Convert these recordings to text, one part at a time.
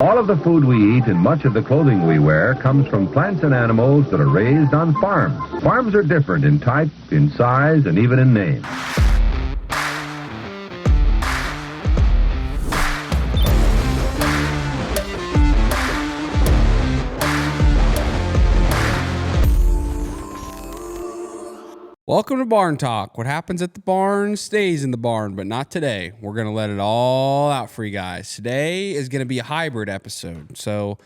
All of the food we eat and much of the clothing we wear comes from plants and animals that are raised on farms. Farms are different in type, in size, and even in name. Welcome to Barn Talk. What happens at the barn stays in the barn, but not today. We're going to let it all out for you guys. Today is going to be a hybrid episode. So,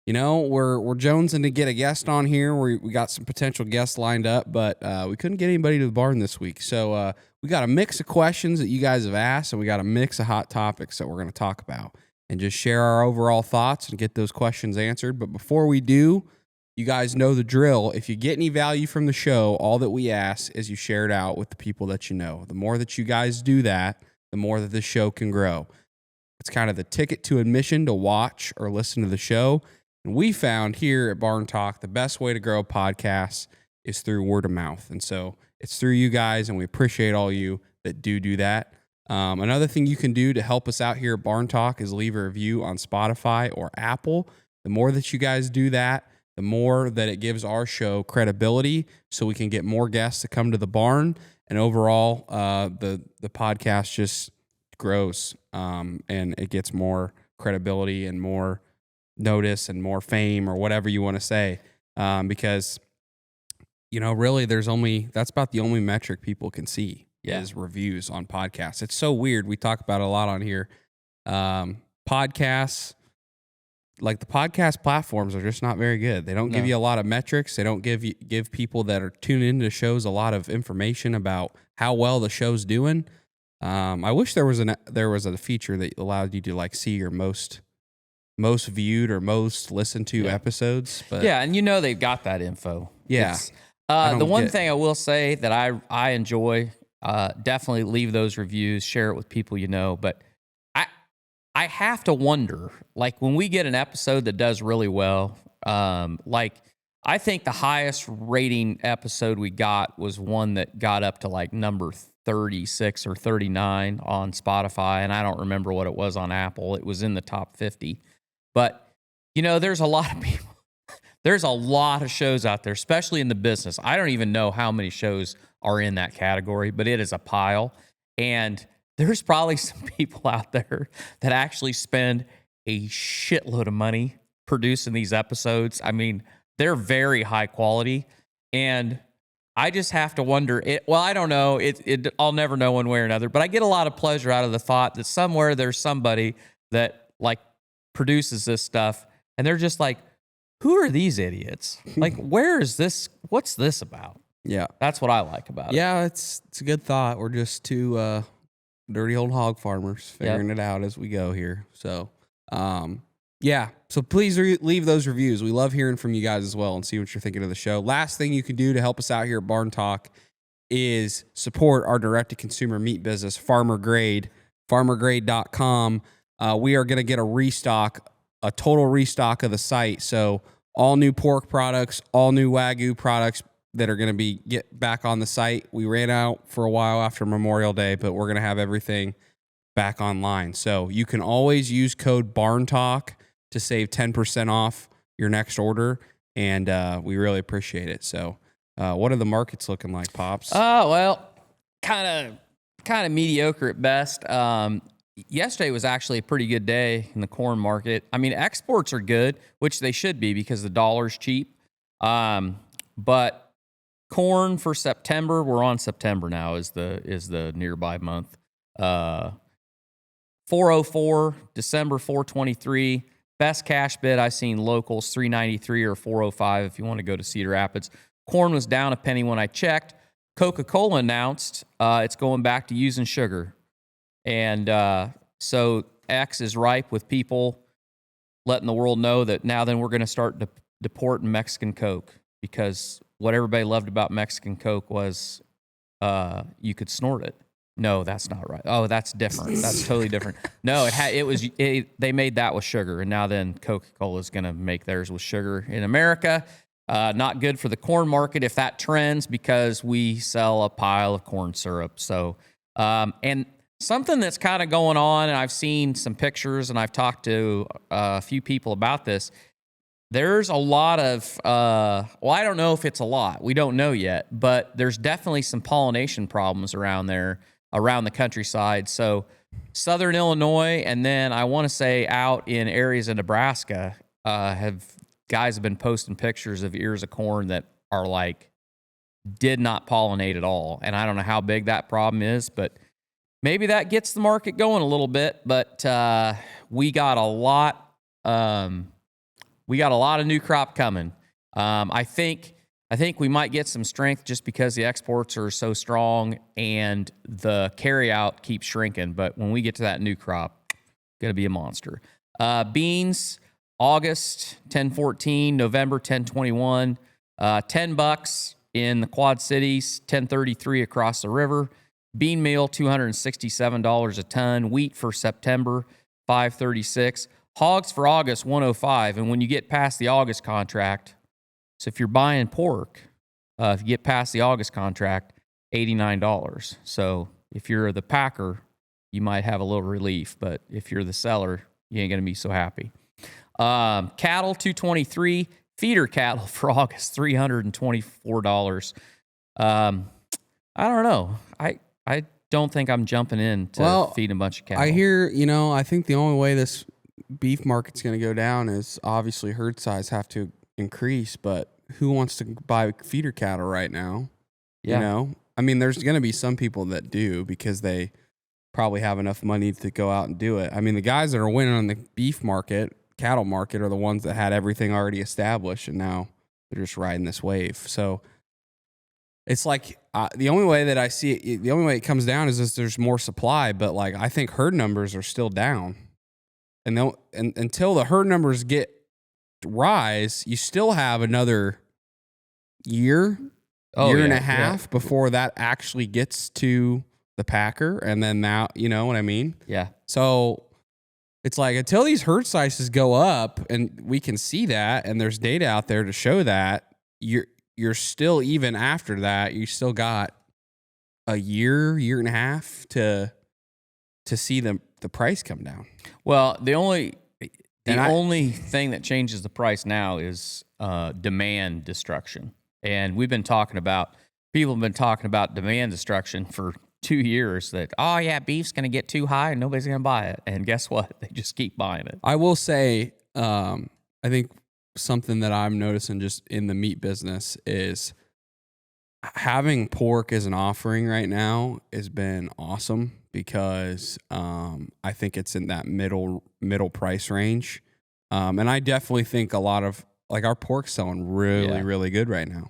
you know, we're jonesing to get a guest on here. We got some potential guests lined up, but we couldn't get anybody to the barn this week. So we got a mix of questions that you guys have asked, and we got a mix of hot topics that we're going to talk about and just share our overall thoughts and get those questions answered. But before we do, you guys know the drill. If you get any value from the show, all that we ask is you share it out with the people that you know. The more that you guys do that, the more that the show can grow. It's kind of the ticket to admission to watch or listen to the show. And we found here at Barn Talk, the best way to grow a podcast is through word of mouth. And so it's through you guys, and we appreciate all you that do that. Another thing you can do to help us out here at Barn Talk is leave a review on Spotify or Apple. The more that you guys do that, the more that it gives our show credibility so we can get more guests to come to the barn. And overall, the podcast just grows and it gets more credibility and more notice and more fame or whatever you want to say. Because, you know, really that's about the only metric people can see is reviews on podcasts. It's so weird. We talk about it a lot on here. Podcasts, like the podcast platforms are just not very good. They don't give you a lot of metrics. They don't give people that are tuning into shows a lot of information about how well the show's doing. I wish there was a feature that allowed you to like see your most viewed or most listened to episodes. But and you know they've got that info. Yeah. The one thing I will say that I enjoy, definitely leave those reviews, share it with people you know, but I have to wonder, like when we get an episode that does really well, like I think the highest rating episode we got was one that got up to like number 36 or 39 on Spotify, and I don't remember what it was on Apple. It was in the top 50. But, you know, there's a lot of people, there's a lot of shows out there, especially in the business. I don't even know how many shows are in that category, but it is a pile. And there's probably some people out there that actually spend a shitload of money producing these episodes. I mean, they're very high quality, and I just have to wonder. I don't know. I'll never know one way or another, but I get a lot of pleasure out of the thought that somewhere there's somebody that like produces this stuff, and they're just like, who are these idiots? Like, where is this? What's this about? Yeah. That's what I like about it. Yeah, it's a good thought. We're just two dirty old hog farmers figuring it out as we go here. So, so please leave those reviews. We love hearing from you guys as well and see what you're thinking of the show. Last thing you can do to help us out here at Barn Talk is support our direct-to-consumer meat business, Farmer Grade, farmergrade.com. We are going to get a total restock of the site. So all new pork products, all new Wagyu products that are going to get back on the site. We ran out for a while after Memorial Day, but we're going to have everything back online. So you can always use code BARNTALK to save 10% off your next order, and we really appreciate it. So what are the markets looking like, Pops? Well, kind of mediocre at best. Yesterday was actually a pretty good day in the corn market. I mean, exports are good, which they should be because the dollar's cheap. But corn for September, we're on September now, is the nearby month. 404, December 423. Best cash bid I've seen locals 393 or 405 if you want to go to Cedar Rapids. Corn was down a penny when I checked. Coca-Cola announced it's going back to using sugar. And so X is ripe with people letting the world know that now then we're going to start deporting Mexican Coke, because what everybody loved about Mexican Coke was you could snort it. No, that's not right. Oh, that's different. That's totally different. No, they made that with sugar, and now then Coca-Cola is going to make theirs with sugar in America. Not good for the corn market if that trends, because we sell a pile of corn syrup. So, and something that's kind of going on, and I've seen some pictures, and I've talked to a few people about this. There's a lot of, well, I don't know if it's a lot. We don't know yet, but there's definitely some pollination problems around there, around the countryside. So southern Illinois, and then I want to say out in areas of Nebraska, guys have been posting pictures of ears of corn that are like, did not pollinate at all. And I don't know how big that problem is, but maybe that gets the market going a little bit. But we got a lot. We got a lot of new crop coming. I think we might get some strength just because the exports are so strong and the carryout keeps shrinking. But when we get to that new crop, gonna be a monster. Beans, August 10.14, November 10.21, $10 in the Quad Cities, 10.33 across the river. Bean meal, $267 a ton. Wheat for September, $5.36. Hogs for August, $105. And when you get past the August contract, so if you're buying pork, if you get past the August contract, $89. So if you're the packer, you might have a little relief. But if you're the seller, you ain't going to be so happy. Cattle, $223. Feeder cattle for August, $324. I don't know. I don't think I'm jumping in to feed a bunch of cattle. I hear, I think the only way this beef market's going to go down is obviously herd size have to increase, but who wants to buy feeder cattle right now? Yeah. I mean, there's going to be some people that do because they probably have enough money to go out and do it. I mean, the guys that are winning on the beef market, cattle market, are the ones that had everything already established, and now they're just riding this wave. So it's like the only way that I see it, the only way it comes down is if there's more supply. But like, I think herd numbers are still down, and until the herd numbers rise, you still have another year and a half before that actually gets to the packer, and then now, you know what I mean? Yeah. So it's like until these herd sizes go up, and we can see that, and there's data out there to show that, you're still, even after that, you still got a year and a half to see the price come down. Well, the only thing that changes the price now is demand destruction. And people have been talking about demand destruction for 2 years, that, oh yeah, beef's going to get too high and nobody's going to buy it. And guess what? They just keep buying it. I will say, I think something that I'm noticing just in the meat business is having pork as an offering right now has been awesome, because I think it's in that middle price range. And I definitely think a lot of, like, our pork's selling really good right now.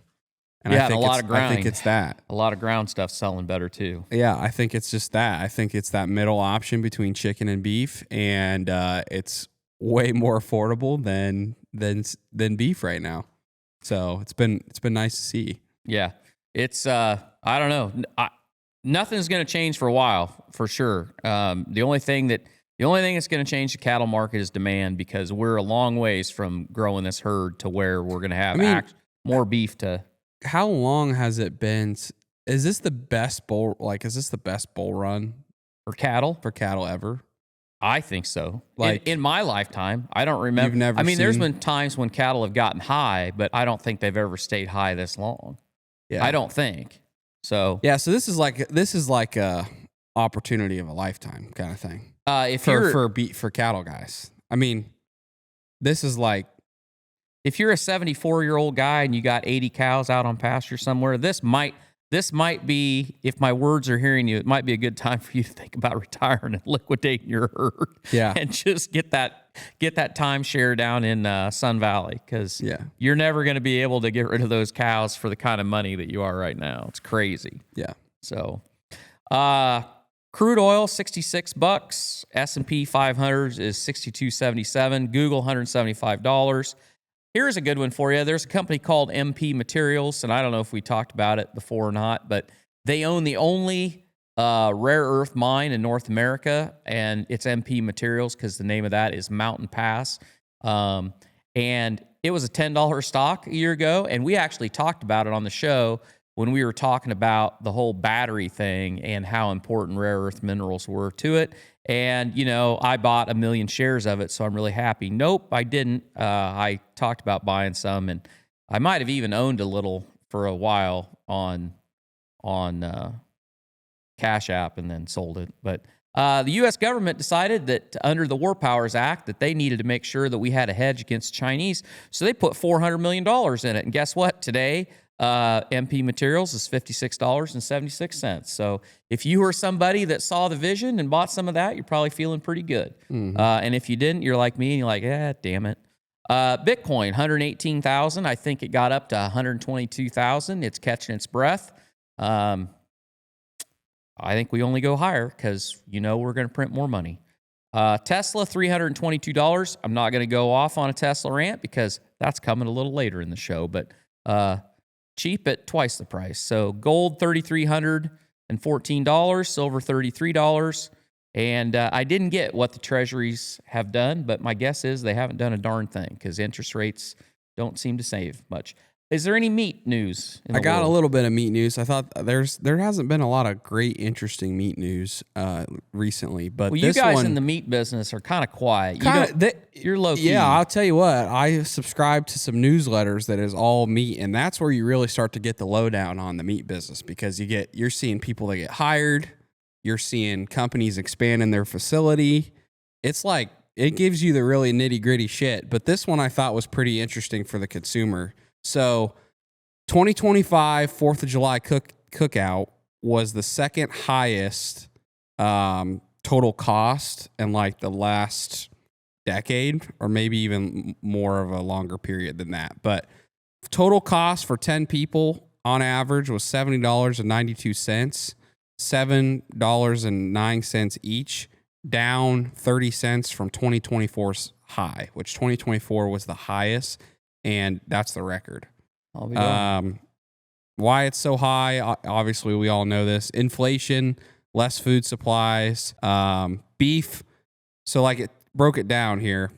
And I think a lot of grounding. I think it's that. A lot of ground stuff selling better too. Yeah, I think it's just that. I think it's that middle option between chicken and beef, and it's way more affordable than beef right now. So it's been nice to see. Yeah, it's I don't know. Nothing's going to change for a while, for sure. The only thing that's going to change the cattle market is demand, because we're a long ways from growing this herd to where we're going to have more beef to. How long has it been? Is this the best bull? Like, is this the best bull run for cattle? For cattle ever? I think so. Like, in my lifetime, I don't remember. You've never there's been times when cattle have gotten high, but I don't think they've ever stayed high this long. Yeah, I don't think so. Yeah, so this is like a opportunity of a lifetime kind of thing. For cattle guys, I mean, this is like, if you're a 74-year-old guy and you got 80 cows out on pasture somewhere, this might be, if my words are hearing you, it might be a good time for you to think about retiring and liquidating your herd. Yeah. And just get that timeshare down in Sun Valley, because you're never going to be able to get rid of those cows for the kind of money that you are right now. It's crazy. Yeah. So, crude oil, $66. S&P 500 is $62.77. Google, $175. Here's a good one for you. There's a company called MP Materials, and I don't know if we talked about it before or not, but they own the only rare earth mine in North America, and it's MP Materials because the name of that is Mountain Pass. And it was a $10 stock a year ago, and we actually talked about it on the show when we were talking about the whole battery thing and how important rare earth minerals were to it. And, I bought 1 million shares of it, so I'm really happy. Nope, I didn't. I talked about buying some, and I might have even owned a little for a while on Cash App and then sold it. But the U.S. government decided that under the War Powers Act that they needed to make sure that we had a hedge against Chinese. So they put $400 million in it. And guess what? Today, MP Materials is $56.76. So if you were somebody that saw the vision and bought some of that, you're probably feeling pretty good. Mm-hmm. And if you didn't, you're like me and you're like, damn it. Bitcoin, 118,000. I think it got up to 122,000. It's catching its breath. I think we only go higher because, we're going to print more money. Tesla, $322. I'm not going to go off on a Tesla rant because that's coming a little later in the show, but cheap at twice the price. So gold, $3,314. Silver, $33. And I didn't get what the treasuries have done, but my guess is they haven't done a darn thing because interest rates don't seem to save much. Is there any meat news? I got a little bit of meat news. I thought there hasn't been a lot of great, interesting meat news recently. But you guys in the meat business are kind of quiet. You're low key. Yeah, I'll tell you what. I subscribe to some newsletters that is all meat, and that's where you really start to get the lowdown on the meat business because you're seeing people that get hired. You're seeing companies expanding their facility. It's like it gives you the really nitty gritty shit. But this one I thought was pretty interesting for the consumer. So 2025 4th of July cookout was the second highest total cost in like the last decade, or maybe even more of a longer period than that. But total cost for 10 people on average was $70.92, $7.09 each, down 30 cents from 2024's high, which 2024 was the highest. And that's the record. Why it's so high, obviously we all know this. Inflation, less food supplies, beef. So like it broke it down here.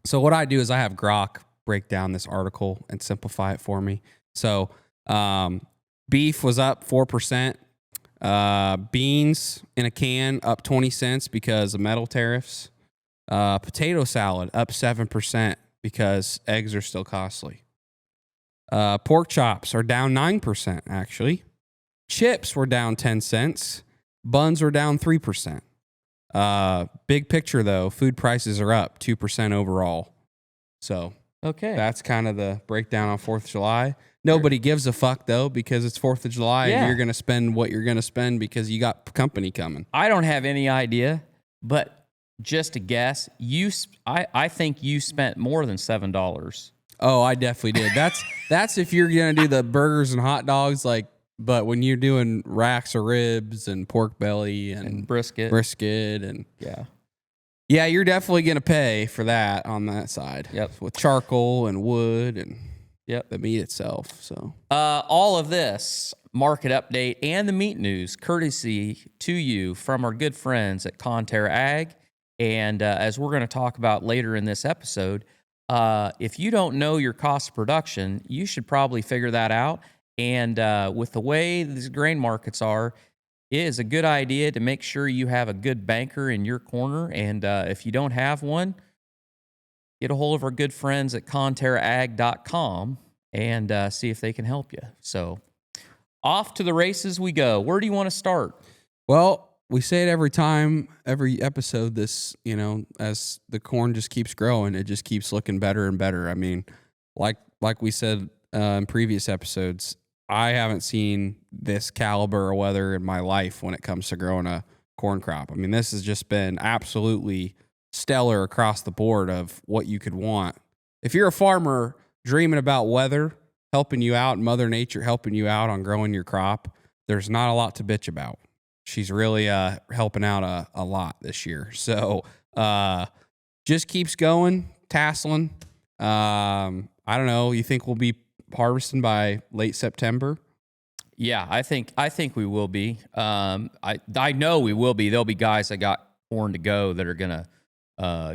So what I do is I have Grok break down this article and simplify it for me. So beef was up 4%. Beans in a can up 20 cents because of metal tariffs. Potato salad up 7%. Because eggs are still costly. Pork chops are down 9%, actually. Chips were down 10 cents. Buns were down 3%. Big picture, though, food prices are up 2% overall. So that's kind of the breakdown on 4th of July. Nobody gives a fuck, though, because it's 4th of July and you're going to spend what you're going to spend because you got company coming. I don't have any idea, but just a guess, I think you spent more than $7. Oh, I definitely did. That's if you're gonna do the burgers and hot dogs, but when you're doing racks of ribs and pork belly and brisket and yeah, you're definitely gonna pay for that on that side. Yep, with charcoal and wood and the meat itself. So all of this market update and the meat news courtesy to you from our good friends at Conterra Ag. And as we're going to talk about later in this episode, if you don't know your cost of production, you should probably figure that out. And with the way these grain markets are, it is a good idea to make sure you have a good banker in your corner. And if you don't have one, get a hold of our good friends at ConterraAg.com and see if they can help you. So off to the races we go. Where do you want to start? Well, we say it every time, every episode, this, as the corn just keeps growing, it just keeps looking better and better. I mean, like we said in previous episodes, I haven't seen this caliber of weather in my life when it comes to growing a corn crop. I mean, this has just been absolutely stellar across the board of what you could want. If you're a farmer dreaming about weather helping you out, Mother Nature helping you out on growing your crop, there's not a lot to bitch about. She's really helping out a lot this year. So just keeps going, tasseling. I don't know. You think we'll be harvesting by late September? Yeah, I think we will be. I know we will be. There'll be guys that got corn to go that are gonna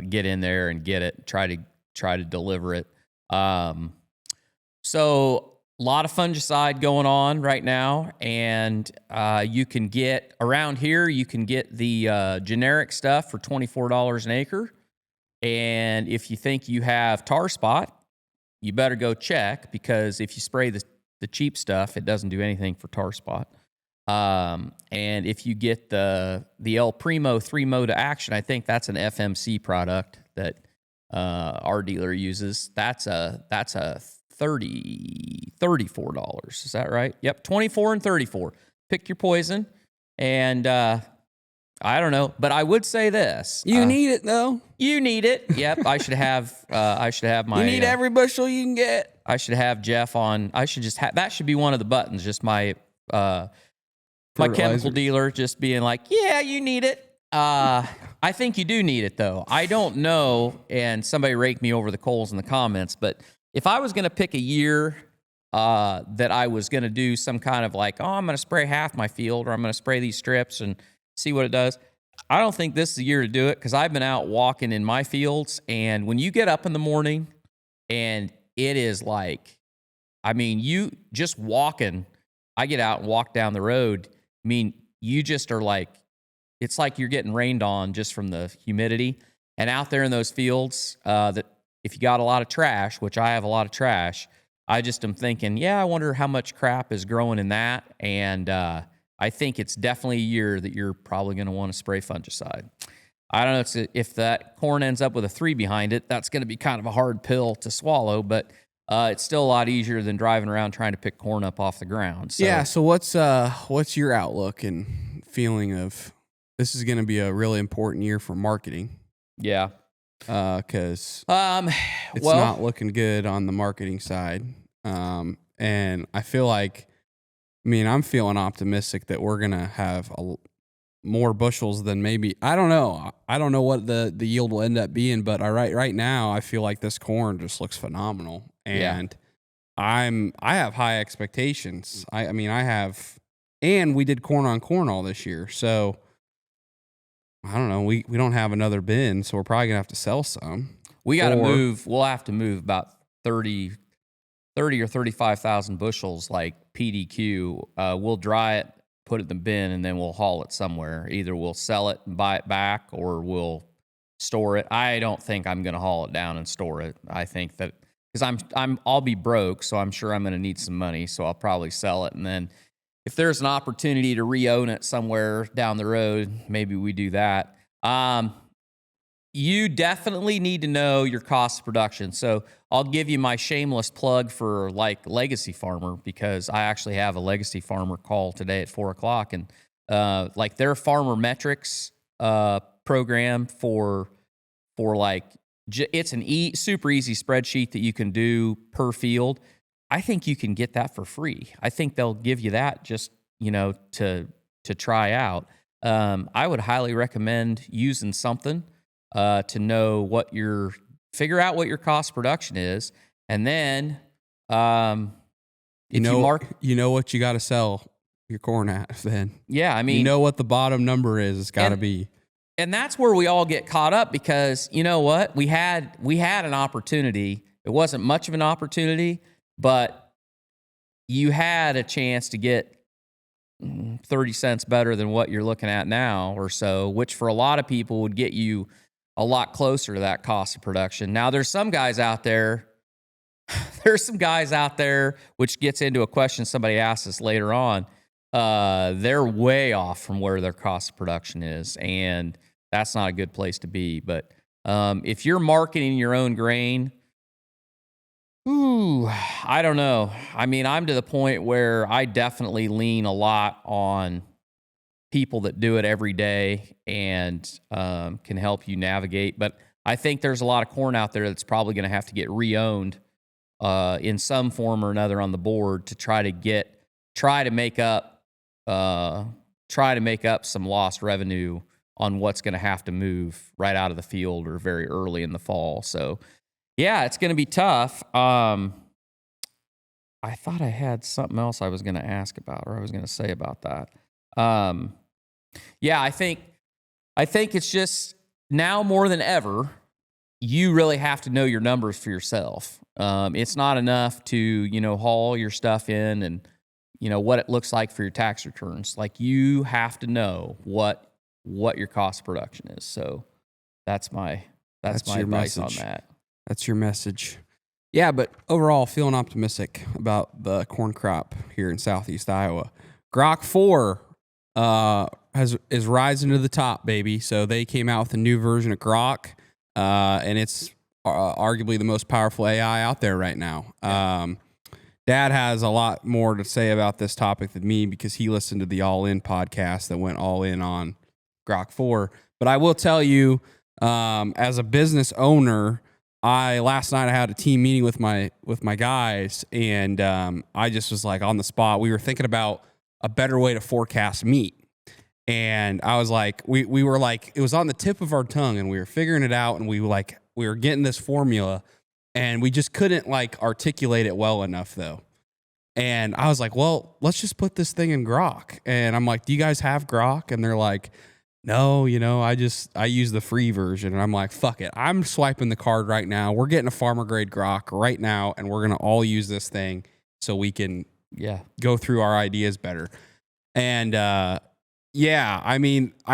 get in there and get it, try to deliver it. So lot of fungicide going on right now, and you can get around here. You can get the generic stuff for $24 an acre, and if you think you have tar spot, you better go check, because if you spray the cheap stuff, it doesn't do anything for tar spot. And if you get the El Primo 3 mode of action, I think that's an FMC product that our dealer uses. That's a $34. Is that right? Yep, 24 and 34. Pick your poison, and I don't know, but I would say this: You need it though. you need it. Yep, I should have my. You need every bushel you can get. I should have Jeff on. I should just have that. Should be one of the buttons. Just my chemical dealer just being like, yeah, you need it. I think you do need it though. I don't know, and somebody raked me over the coals in the comments, but if I was going to pick a year that I was going to do some kind of like, oh, I'm going to spray half my field, or I'm going to spray these strips and see what it does, I don't think this is the year to do it, because I've been out walking in my fields, and when you get up in the morning and it is like, I mean, you just walking, I get out and walk down the road, I mean, you just are like, it's like you're getting rained on just from the humidity. And out there in those fields, that if you got a lot of trash, which I have a lot of trash, I just am thinking, yeah, I wonder how much crap is growing in that. And I think it's definitely a year that you're probably going to want to spray fungicide. I don't know if that corn ends up with a 3 behind it. That's going to be kind of a hard pill to swallow, but it's still a lot easier than driving around trying to pick corn up off the ground. So, yeah. So what's your outlook and feeling of this is going to be a really important year for marketing? Yeah. Because it's not looking good on the marketing side. And I feel like, I'm feeling optimistic that we're going to have more bushels than maybe, I don't know. I don't know what the yield will end up being, but right now I feel like this corn just looks phenomenal. And I have high expectations. I have, and we did corn on corn all this year. So I don't know. We don't have another bin, so we're probably gonna have to sell some. We got to move. We'll have to move about 30 or 35,000 bushels, like PDQ. We'll dry it, put it in the bin, and then we'll haul it somewhere. Either we'll sell it and buy it back, or we'll store it. I don't think I'm going to haul it down and store it. I think that because I'll be broke, so I'm sure I'm going to need some money. So I'll probably sell it, and then if there's an opportunity to re-own it somewhere down the road, maybe we do that. You definitely need to know your cost of production. So I'll give you my shameless plug for like Legacy Farmer, because I actually have a Legacy Farmer call today at 4:00, and like their farmer metrics program for like it's an super easy spreadsheet that you can do per field. I think you can get that for free. I think they'll give you that just, to try out. I would highly recommend using something to know figure out what your cost of production is. And then, you know what you got to sell your corn at then. Yeah. you know what the bottom number is. It's got to be. And that's where we all get caught up, because you know what? We had an opportunity. It wasn't much of an opportunity, but you had a chance to get 30 cents better than what you're looking at now or so, which for a lot of people would get you a lot closer to that cost of production. Now, there's some guys out there, which gets into a question somebody asked us later on. They're way off from where their cost of production is, and that's not a good place to be. But if you're marketing your own grain, I don't know. I'm to the point where I definitely lean a lot on people that do it every day and can help you navigate. But I think there's a lot of corn out there that's probably going to have to get re-owned in some form or another on the board to try to make up some lost revenue on what's going to have to move right out of the field or very early in the fall. So yeah, it's going to be tough. I thought I had something else I was going to ask about, or I was going to say about that. Yeah, I think it's just now more than ever, you really have to know your numbers for yourself. It's not enough to, haul your stuff in and, what it looks like for your tax returns. Like, you have to know what your cost of production is. So that's my advice on that. That's your message. Yeah, but overall, feeling optimistic about the corn crop here in Southeast Iowa. Grok 4 is rising to the top, baby. So they came out with a new version of Grok, and it's arguably the most powerful AI out there right now. Dad has a lot more to say about this topic than me because he listened to the All In podcast that went all in on Grok 4. But I will tell you, as a business owner, last night I had a team meeting with my guys, and I just was like on the spot. We were thinking about a better way to forecast meat, and I was like, we were like, it was on the tip of our tongue, and we were figuring it out, and we were getting this formula, and we just couldn't articulate it well enough though. And I was like, well, let's just put this thing in Grok. And I'm like, do you guys have Grok? And they're like, no, I use the free version. And I'm like, fuck it. I'm swiping the card right now. We're getting a farmer grade Grok right now, and we're going to all use this thing so we can go through our ideas better. And I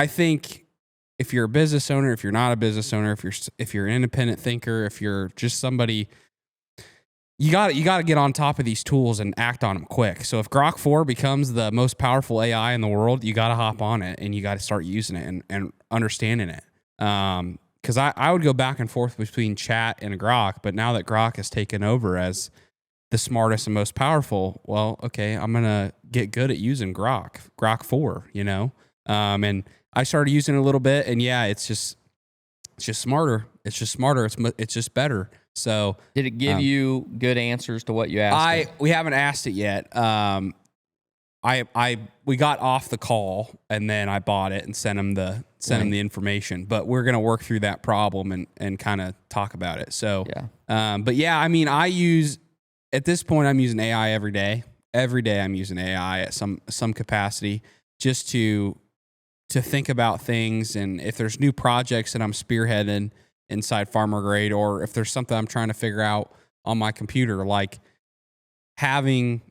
think if you're a business owner, if you're not a business owner, if you're an independent thinker, if you're just somebody, you got to get on top of these tools and act on them quick. So if Grok 4 becomes the most powerful AI in the world, you got to hop on it and you got to start using it and understanding it. Because I would go back and forth between chat and Grok, but now that Grok has taken over as the smartest and most powerful, well, okay, I'm going to get good at using Grok 4, and I started using it a little bit, and it's just smarter. It's just smarter. It's just better. So did it give you good answers to what you asked? We haven't asked it yet. We got off the call, and then I bought it and sent him the information. But we're gonna work through that problem and kind of talk about it. So I use at this point I'm using AI every day. Every day I'm using AI at some capacity just to think about things, and if there's new projects that I'm spearheading inside Farmer Grade, or if there's something I'm trying to figure out on my computer, like having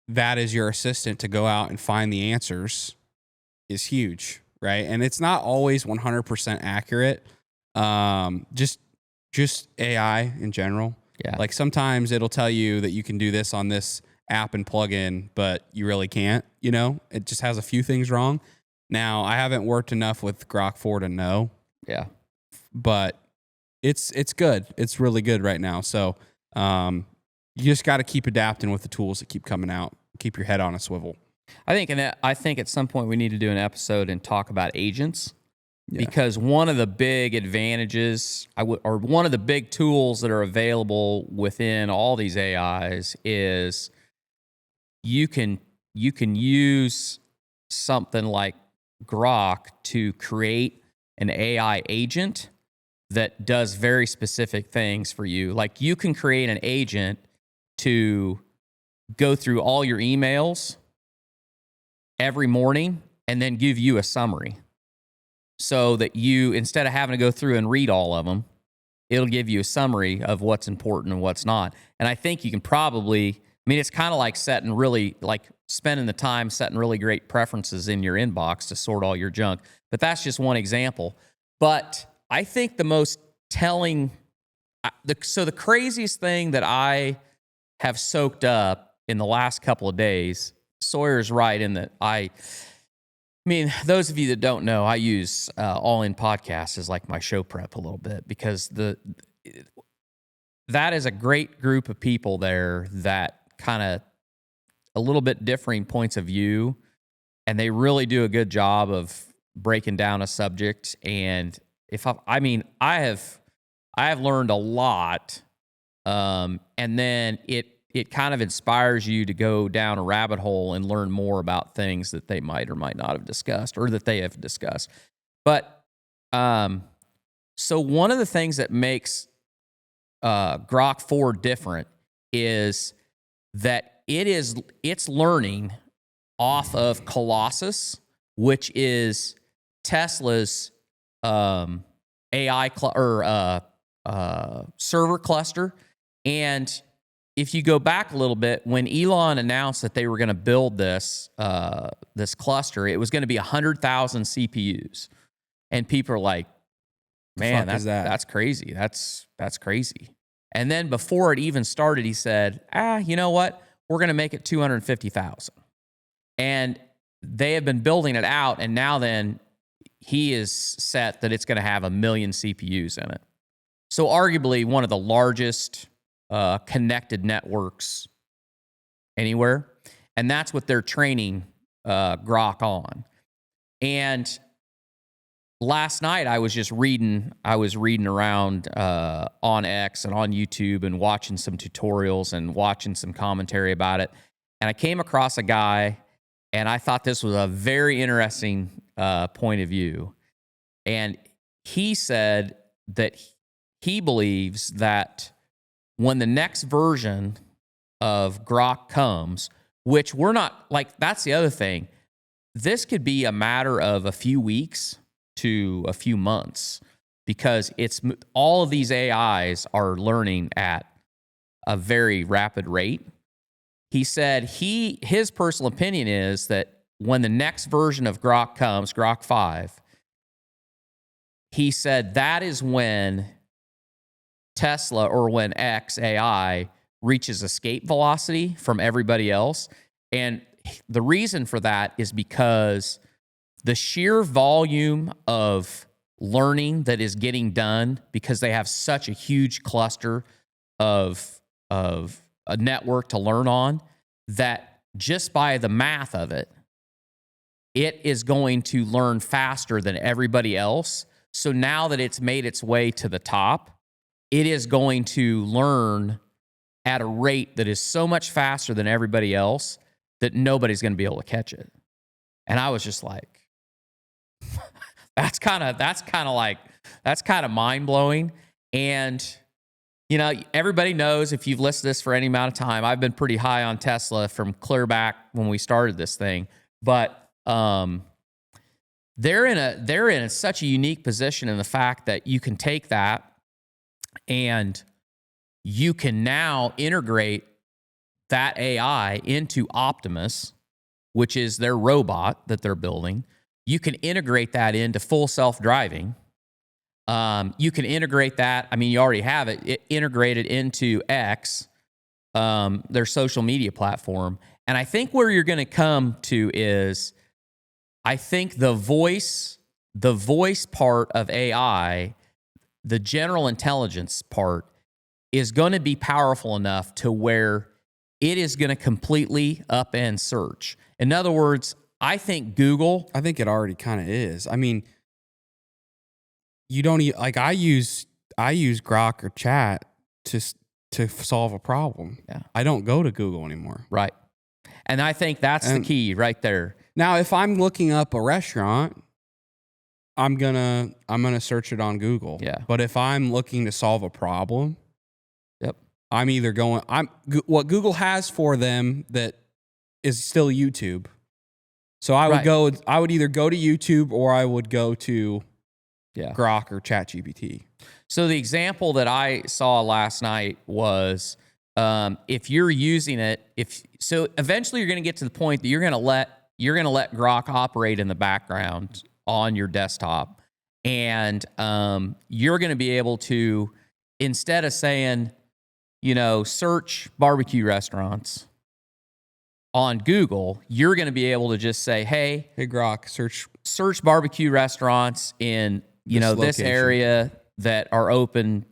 that as your assistant to go out and find the answers is huge, right? And it's not always 100% accurate. Just AI in general. Yeah. Like sometimes it'll tell you that you can do this on this app and plugin, but you really can't, it just has a few things wrong. Now, I haven't worked enough with Grok 4 to know. Yeah. But it's good. It's really good right now. So you just got to keep adapting with the tools that keep coming out. Keep your head on a swivel. I think at some point we need to do an episode and talk about agents. Yeah. Because one of the big advantages or one of the big tools that are available within all these AIs is you can use something like Grok to create an AI agent that does very specific things for you. Like you can create an agent to go through all your emails every morning and then give you a summary so that you, instead of having to go through and read all of them, it'll give you a summary of what's important and what's not. And I think you can probably, it's kind of like spending the time setting really great preferences in your inbox to sort all your junk. But that's just one example. But I think the most telling, the craziest thing that I have soaked up in the last couple of days, Sawyer's right in that those of you that don't know, I use All In Podcasts as like my show prep a little bit because that is a great group of people there that kind of a little bit differing points of view, and they really do a good job of breaking down a subject. And I have learned a lot, and then it kind of inspires you to go down a rabbit hole and learn more about things that they might or might not have discussed or that they have discussed. But so one of the things that makes Grok 4 different is that it's learning off of Colossus, which is Tesla's AI server cluster. And if you go back a little bit, when Elon announced that they were going to build this this cluster, it was going to be 100,000 CPUs, and people are like, "Man, that's crazy. That's crazy." And then before it even started, he said, you know what? We're going to make it 250,000. And they have been building it out, and now then he is set that it's going to have 1 million CPUs in it. So arguably one of the largest connected networks anywhere. And that's what they're training Grok on. And last night I was reading around on X and on YouTube and watching some tutorials and watching some commentary about it. And I came across a guy, and I thought this was a very interesting point of view. And he said that he believes that when the next version of Grok comes, which we're not, like, that's the other thing. This could be a matter of a few weeks to a few months, because it's all of these AIs are learning at a very rapid rate. He said his personal opinion is that when the next version of Grok comes, Grok 5, he said that is when Tesla, or when AI reaches escape velocity from everybody else. And the reason for that is because the sheer volume of learning that is getting done, because they have such a huge cluster of a network to learn on, that just by the math of it, it is going to learn faster than everybody else. So now that it's made its way to the top, it is going to learn at a rate that is so much faster than everybody else that nobody's going to be able to catch it. And I was just like, that's kind of mind blowing. And, you know, everybody knows, if you've listened to this for any amount of time, I've been pretty high on Tesla from clear back when we started this thing. But they're in such a unique position in the fact that you can take that and you can now integrate that AI into Optimus, which is their robot that they're building. You can integrate that into full self-driving. You can integrate that. I mean, you already have it integrated into X, their social media platform. And I think where you're going to come to is, I think the voice part of AI, the general intelligence part, is going to be powerful enough to where it is going to completely upend search. In other words, I think it already kind of is. I mean, you don't even, like, I use Grok or Chat to solve a problem. Yeah. I don't go to Google anymore. Right. And I think that's the key right there. Now, if I'm looking up a restaurant, I'm gonna search it on Google. Yeah. But if I'm looking to solve a problem, yep, I'm either going. What Google has for them that is still YouTube. So I would go. I would either go to YouTube, or I would go to Grok or ChatGPT. So the example that I saw last night was, if you're using it, eventually you're going to get to the point that you're going to let Grok operate in the background on your desktop, and you're going to be able to, instead of saying, search barbecue restaurants on Google, you're going to be able to just say, hey Grok, search barbecue restaurants in this area that are open,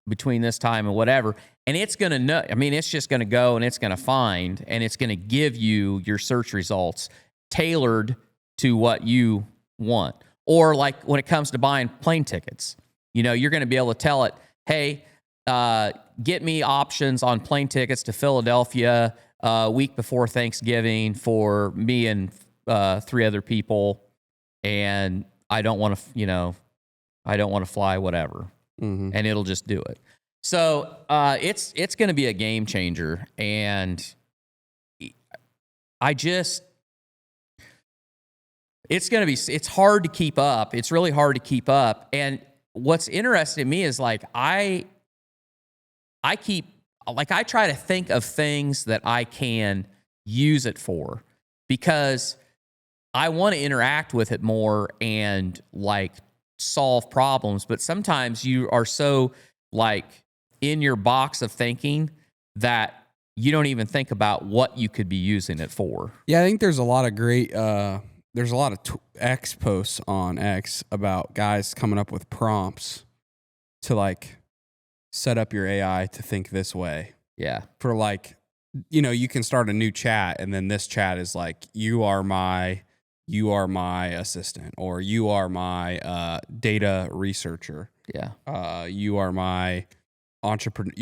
between this time and whatever. And it's going to know, it's just going to go and it's going to find, and it's going to give you your search results tailored to what you want. Or like when it comes to buying plane tickets, you're going to be able to tell it, hey, get me options on plane tickets to Philadelphia week before Thanksgiving for me and 3 other people, and I don't want to fly, whatever. Mm-hmm. And it'll just do it. So it's going to be a game changer, and it's hard to keep up. It's really hard to keep up, and what's interesting to me is like I try to think of things that I can use it for, because I want to interact with it more and like solve problems. But sometimes you are so like in your box of thinking that you don't even think about what you could be using it for. Yeah, I think there's a lot of great, there's a lot of X posts on X about guys coming up with prompts to like set up your AI to think this way. Yeah. For like, you know, you can start a new chat and then this chat is like, you are my assistant, or you are my data researcher. Yeah. You are my entrepreneur.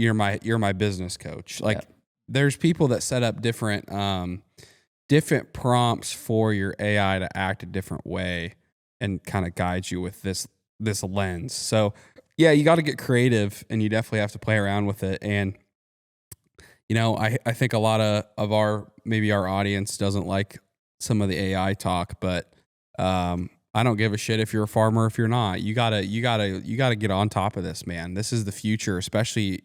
You're my business coach. Like, Yeah. there's people that set up different prompts for your AI to act a different way and kind of guide you with this lens. So yeah, you got to get creative, and you definitely have to play around with it. And you know, I think a lot of our audience doesn't like some of the AI talk, but I don't give a shit if you're a farmer, if you're not. You gotta get on top of this, man. This is the future, especially,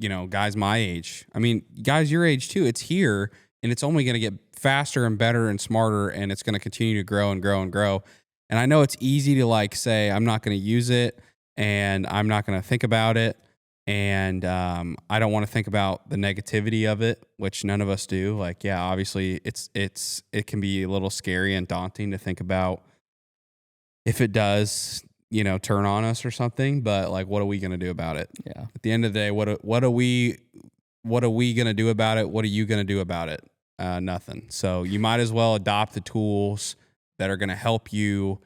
you know, guys my age. I mean, guys your age too. It's here, and it's only going to get faster and better and smarter, and it's going to continue to grow and grow and grow. And I know it's easy to like say, I'm not going to use it, and I'm not going to think about it, and I don't want to think about the negativity of it, which none of us do. Like, yeah, obviously it can be a little scary and daunting to think about if it does, you know, turn on us or something. But like, what are we going to do about it? Yeah. At the end of the day, what are we going to do about it? What are you going to do about it? Nothing. So you might as well adopt the tools that are going to help you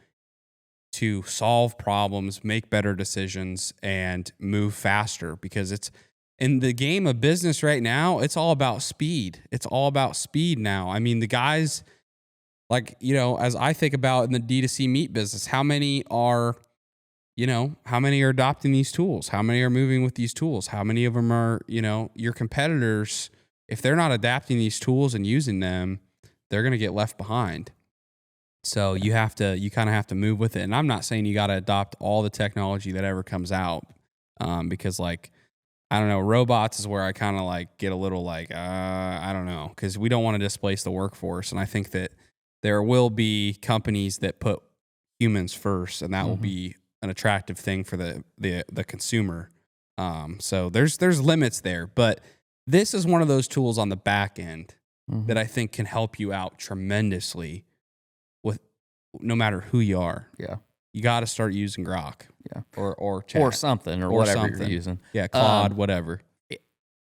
to solve problems, make better decisions, and move faster, because it's in the game of business right now. It's all about speed. It's all about speed now. I mean, the guys, like, you know, as I think about in the D2C meat business, how many are adopting these tools? How many are moving with these tools? How many of them are, you know, your competitors? If they're not adapting these tools and using them, they're going to get left behind. So you kind of have to move with it. And I'm not saying you got to adopt all the technology that ever comes out, because like, I don't know, robots is where I kind of like get a little like, I don't know, because we don't want to displace the workforce. And I think that there will be companies that put humans first, and that will be an attractive thing for the consumer. So there's limits there, but this is one of those tools on the back end that I think can help you out tremendously with no matter who you are. Yeah. You got to start using Grok. Yeah. Or chat. Or something, or whatever you're using. Yeah, Claude, whatever.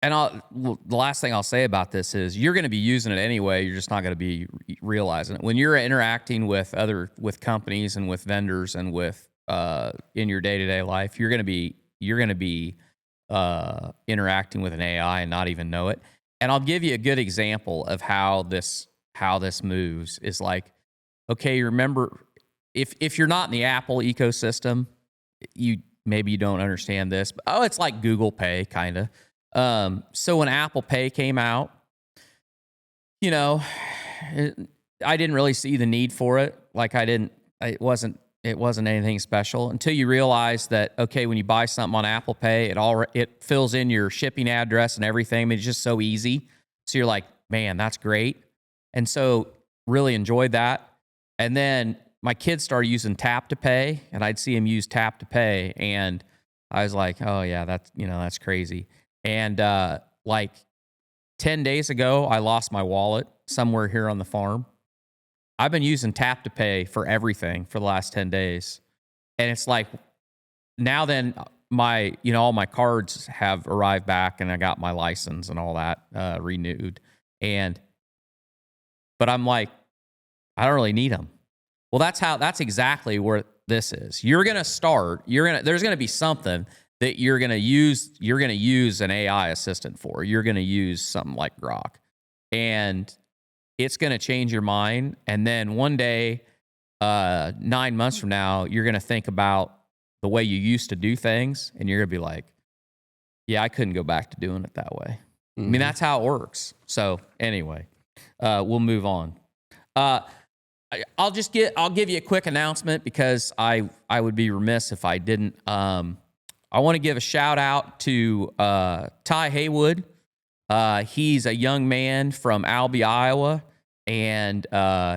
And the last thing I'll say about this is you're going to be using it anyway. You're just not going to be realizing it. When you're interacting with companies and with vendors and with in your day-to-day life, you're going to be interacting with an AI and not even know it. And I'll give you a good example of how this moves is like, okay, remember, if you're not in the Apple ecosystem, maybe you don't understand this, but it's like Google Pay kind of. So when Apple Pay came out, you know, I didn't really see the need for it. Like it wasn't anything special until you realize that, okay, when you buy something on Apple Pay, it fills in your shipping address and everything. I mean, it's just so easy. So you're like, man, that's great. And so really enjoyed that. And then my kids started using Tap to Pay, and I'd see them use Tap to Pay, and I was like, oh yeah, that's crazy. And like 10 days ago, I lost my wallet somewhere here on the farm. I've been using Tap to Pay for everything for the last 10 days. And it's like, now then all my cards have arrived back, and I got my license and all that renewed. But I'm like, I don't really need them. Well, that's exactly where this is. There's going to be something that you're going to use an AI assistant for. You're going to use something like Grok, and it's going to change your mind. And then one day, 9 months from now, you're going to think about the way you used to do things, and you're going to be like, yeah, I couldn't go back to doing it that way. I mean, that's how it works. So anyway, we'll move on. I'll give you a quick announcement because I would be remiss if I didn't. I want to give a shout out to Ty Haywood. He's a young man from Albee, Iowa, and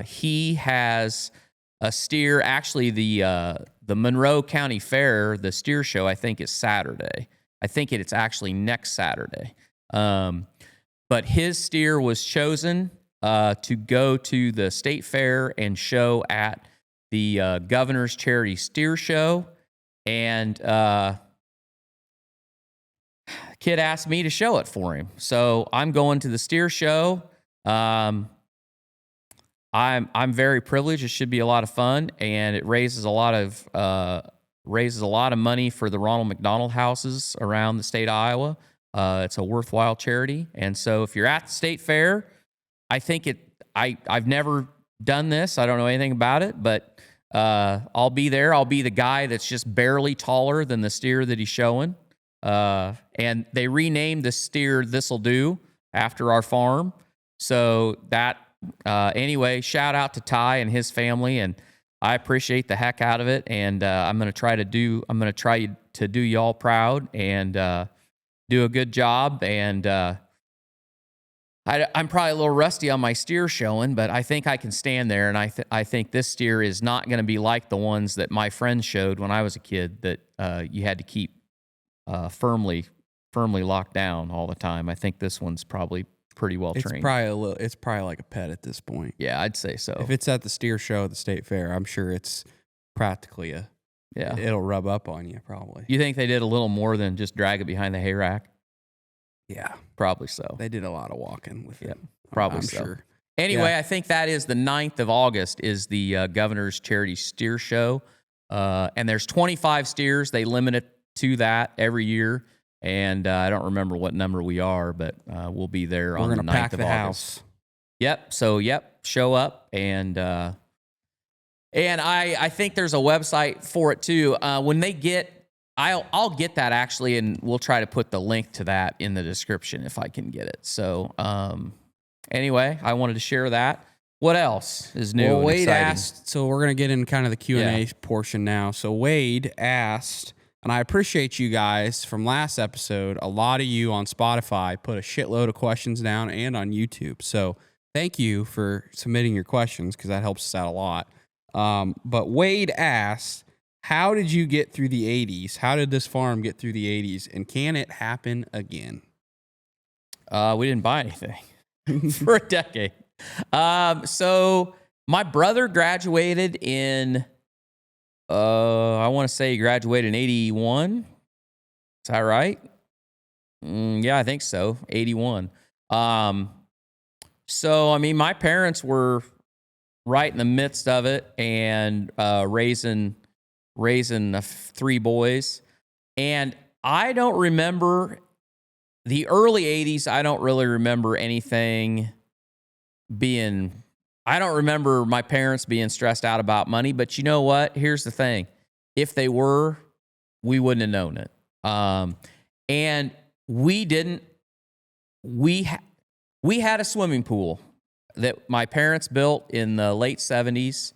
he has a steer. Actually, the Monroe County Fair, the steer show, I think is Saturday. I think it's actually next Saturday. But his steer was chosen to go to the state fair and show at the Governor's Charity Steer Show. And kid asked me to show it for him. So I'm going to the steer show. I'm very privileged. It should be a lot of fun, and it raises a lot of money for the Ronald McDonald houses around the state of Iowa. It's a worthwhile charity. And so if you're at the state fair, I think I've never done this. I don't know anything about it, but I'll be there. I'll be the guy that's just barely taller than the steer that he's showing. And they renamed the steer This'll Do after our farm. So that, anyway, shout out to Ty and his family, and I appreciate the heck out of it. And I'm going to try to do y'all proud and do a good job. And I'm probably a little rusty on my steer showing, but I think I can stand there. And I think this steer is not going to be like the ones that my friends showed when I was a kid that you had to keep firmly locked down all the time. I think this one's probably pretty well trained. It's probably like a pet at this point. Yeah, I'd say so. If it's at the steer show at the state fair, I'm sure it's practically it'll rub up on you probably. You think they did a little more than just drag it behind the hay rack? Yeah, probably so. They did a lot of walking with it. Probably I'm so. Sure. Anyway, I think that is the 9th of August is the Governor's Charity Steer Show. And there's 25 steers. They limit it to that every year. And I don't remember what number we are, but we'll be there on the 9th of August. House. Yep. So, show up. And I think there's a website for it too. When they get, I'll get that actually, and we'll try to put the link to that in the description if I can get it. So, anyway, I wanted to share that. What else is new? Well, Wade exciting? asked, so we're going to get in kind of the Q&A portion now. So Wade asked, and I appreciate you guys from last episode. A lot of you on Spotify put a shitload of questions down and on YouTube. So thank you for submitting your questions because that helps us out a lot. But Wade asked, how did you get through the 80s? How did this farm get through the 80s? And can it happen again? We didn't buy anything for a decade. So my brother graduated in, I want to say he graduated in 81. Is that right? Yeah, I think so. 81. So, I mean, my parents were right in the midst of it and raising 3 boys. And I don't remember the early 80s. I don't really remember anything I don't remember my parents being stressed out about money. But you know what? Here's the thing. If they were, we wouldn't have known it. And we didn't. We had a swimming pool that my parents built in the late 70s.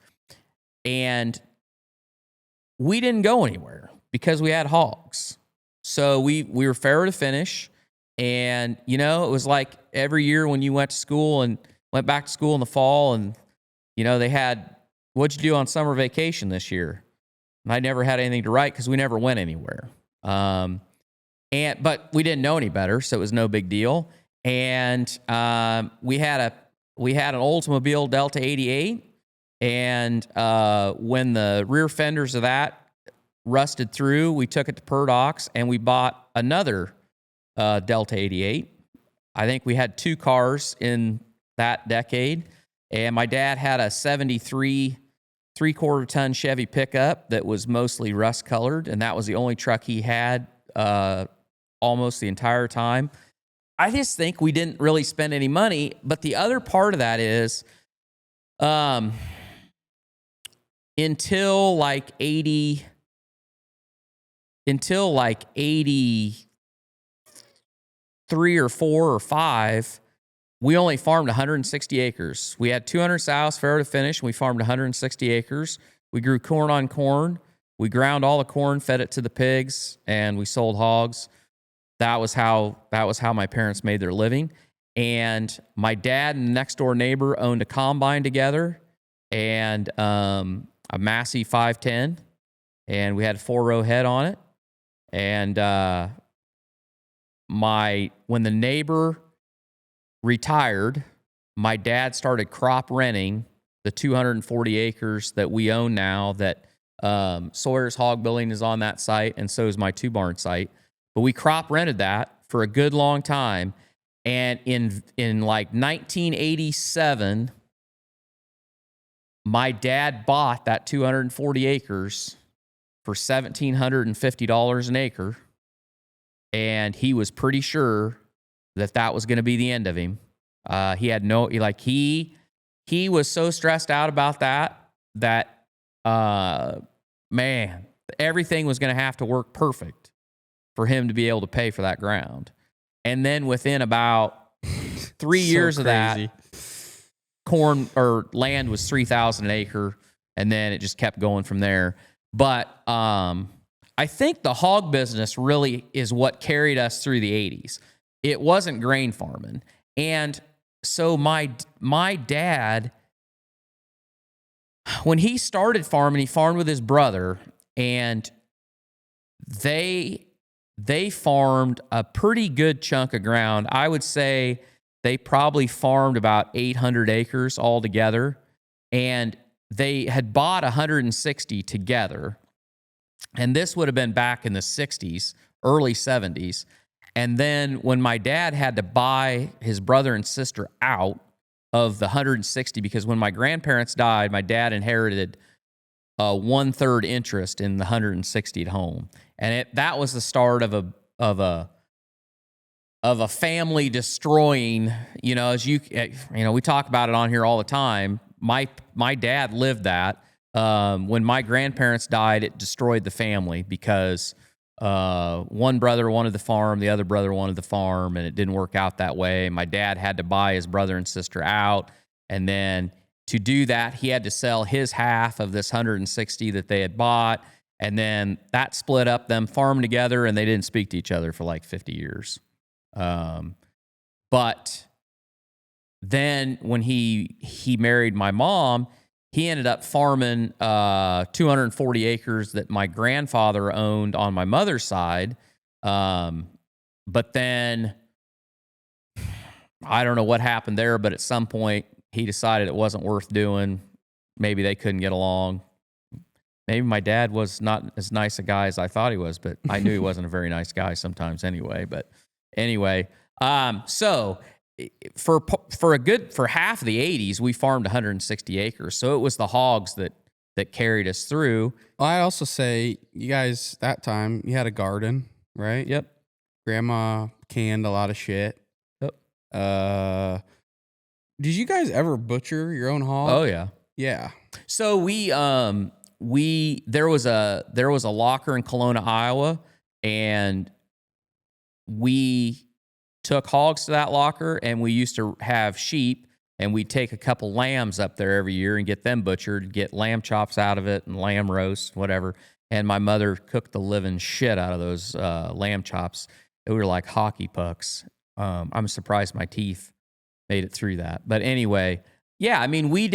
And we didn't go anywhere because we had hogs. So we were fair to finish. And, you know, it was like every year when you went back to school in the fall and, you know, they had, what'd you do on summer vacation this year? And I never had anything to write because we never went anywhere. But we didn't know any better, so it was no big deal. And we had an Oldsmobile Delta 88. And when the rear fenders of that rusted through, we took it to Purdock's and we bought another Delta 88. I think we had 2 cars in that decade. And my dad had a 73 3/4 ton Chevy pickup that was mostly rust colored. And that was the only truck he had almost the entire time. I just think we didn't really spend any money. But the other part of that is, until like 83 or 4 or 5, we only farmed 160 acres. We had 200 sows, farrow to finish, and we farmed 160 acres. We grew corn on corn. We ground all the corn, fed it to the pigs, and we sold hogs. That was how my parents made their living. And my dad and the next door neighbor owned a combine together, and a Massey 510, and we had a 4-row head on it. And when the neighbor retired, my dad started crop renting the 240 acres that we own now. That Sawyer's hog building is on that site, and so is my 2-barn site. But we crop rented that for a good long time. And in like 1987, my dad bought that 240 acres for $1,750 an acre, and he was pretty sure that was going to be the end of him. He had he was so stressed out about that man, everything was going to have to work perfect for him to be able to pay for that ground. And then within about 3 years of that, corn or land was $3,000 an acre, and then it just kept going from there. But I think the hog business really is what carried us through the 80s. It wasn't grain farming. And so my dad, when he started farming, he farmed with his brother, and they farmed a pretty good chunk of ground. I would say they probably farmed about 800 acres altogether, and they had bought 160 together. And this would have been back in the 60s, early 70s. And then when my dad had to buy his brother and sister out of the 160, because when my grandparents died, my dad inherited a 1/3 interest in the 160 at home. And that was the start of a family destroying, as we talk about it on here all the time. My dad lived that. When my grandparents died, it destroyed the family because one brother wanted the farm, the other brother wanted the farm, and it didn't work out that way. My dad had to buy his brother and sister out, and then to do that, he had to sell his half of this 160 that they had bought, and then that split up them farming together, and they didn't speak to each other for like 50 years. But then when he married my mom, he ended up farming 240 acres that my grandfather owned on my mother's side. But then I don't know what happened there, but at some point he decided it wasn't worth doing. Maybe they couldn't get along. Maybe my dad was not as nice a guy as I thought he was, but I knew he wasn't a very nice guy sometimes anyway. But anyway, so for half of the 80s, we farmed 160 acres. So it was the hogs that carried us through. Well, I also say, you guys, that time, you had a garden, right? Yep. Grandma Canned a lot of shit. Yep. Did you guys ever butcher your own hog? Oh, yeah. Yeah. So there was a locker in Kelowna, Iowa, and we took hogs to that locker, and we used to have sheep, and we'd take a couple lambs up there every year and get them butchered, get lamb chops out of it and lamb roast, whatever. And my mother cooked the living shit out of those lamb chops. They were like hockey pucks. I'm surprised my teeth made it through that. But anyway, yeah, I mean, we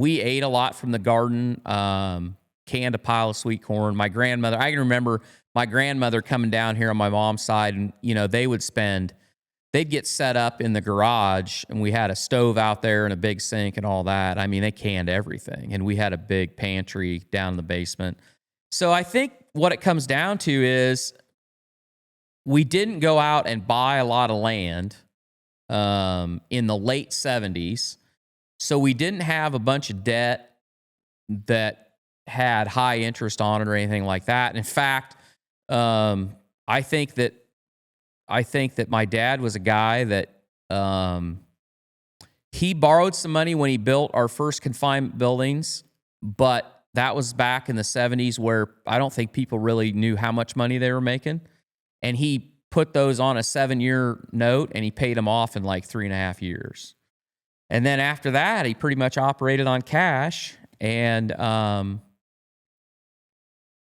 ate a lot from the garden, canned a pile of sweet corn. I can remember my grandmother coming down here on my mom's side, and, they'd get set up in the garage, and we had a stove out there and a big sink and all that. I mean, they canned everything, and we had a big pantry down in the basement. So I think what it comes down to is we didn't go out and buy a lot of land in the late 70s. So we didn't have a bunch of debt that had high interest on it or anything like that. In fact, I think that my dad was a guy that he borrowed some money when he built our first confinement buildings, but that was back in the 70s where I don't think people really knew how much money they were making. And he put those on a 7-year note, and he paid them off in like 3.5 years. And then after that, he pretty much operated on cash, and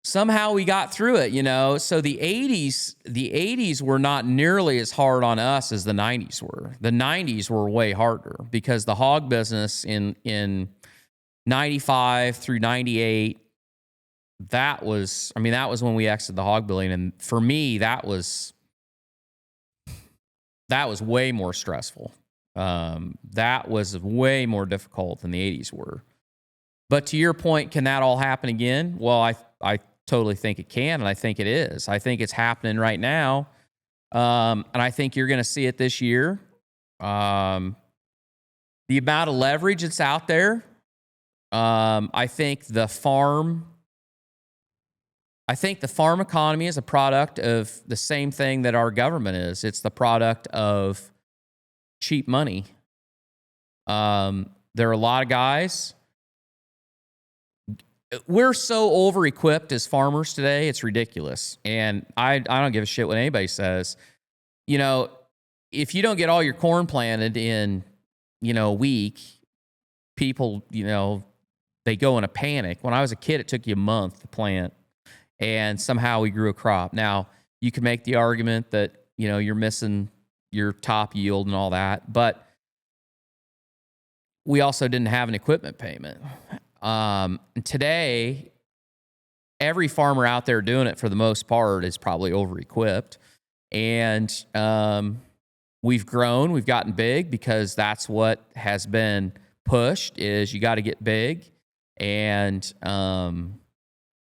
somehow we got through it, you know. So the 80s were not nearly as hard on us as the 90s were. The 90s were way harder because the hog business in 95 through 98, that was when we exited the hog building. And for me, that was way more stressful. That was way more difficult than the 80s were. But to your point, can that all happen again? Well, I totally think it can, and I think it is. I think it's happening right now, and I think you're going to see it this year. The amount of leverage that's out there, I think the farm economy is a product of the same thing that our government is. It's the product of cheap money. There are a lot of guys. We're so over-equipped as farmers today, it's ridiculous. And I don't give a shit what anybody says. You know, if you don't get all your corn planted in, you know, a week, people, you know, they go in a panic. When I was a kid, it took you a month to plant, and somehow we grew a crop. Now, you can make the argument that, you know, you're missing your top yield and all that, but we also didn't have an equipment payment. Today, every farmer out there doing it for the most part is probably over-equipped. And we've grown, we've gotten big because that's what has been pushed is you got to get big. And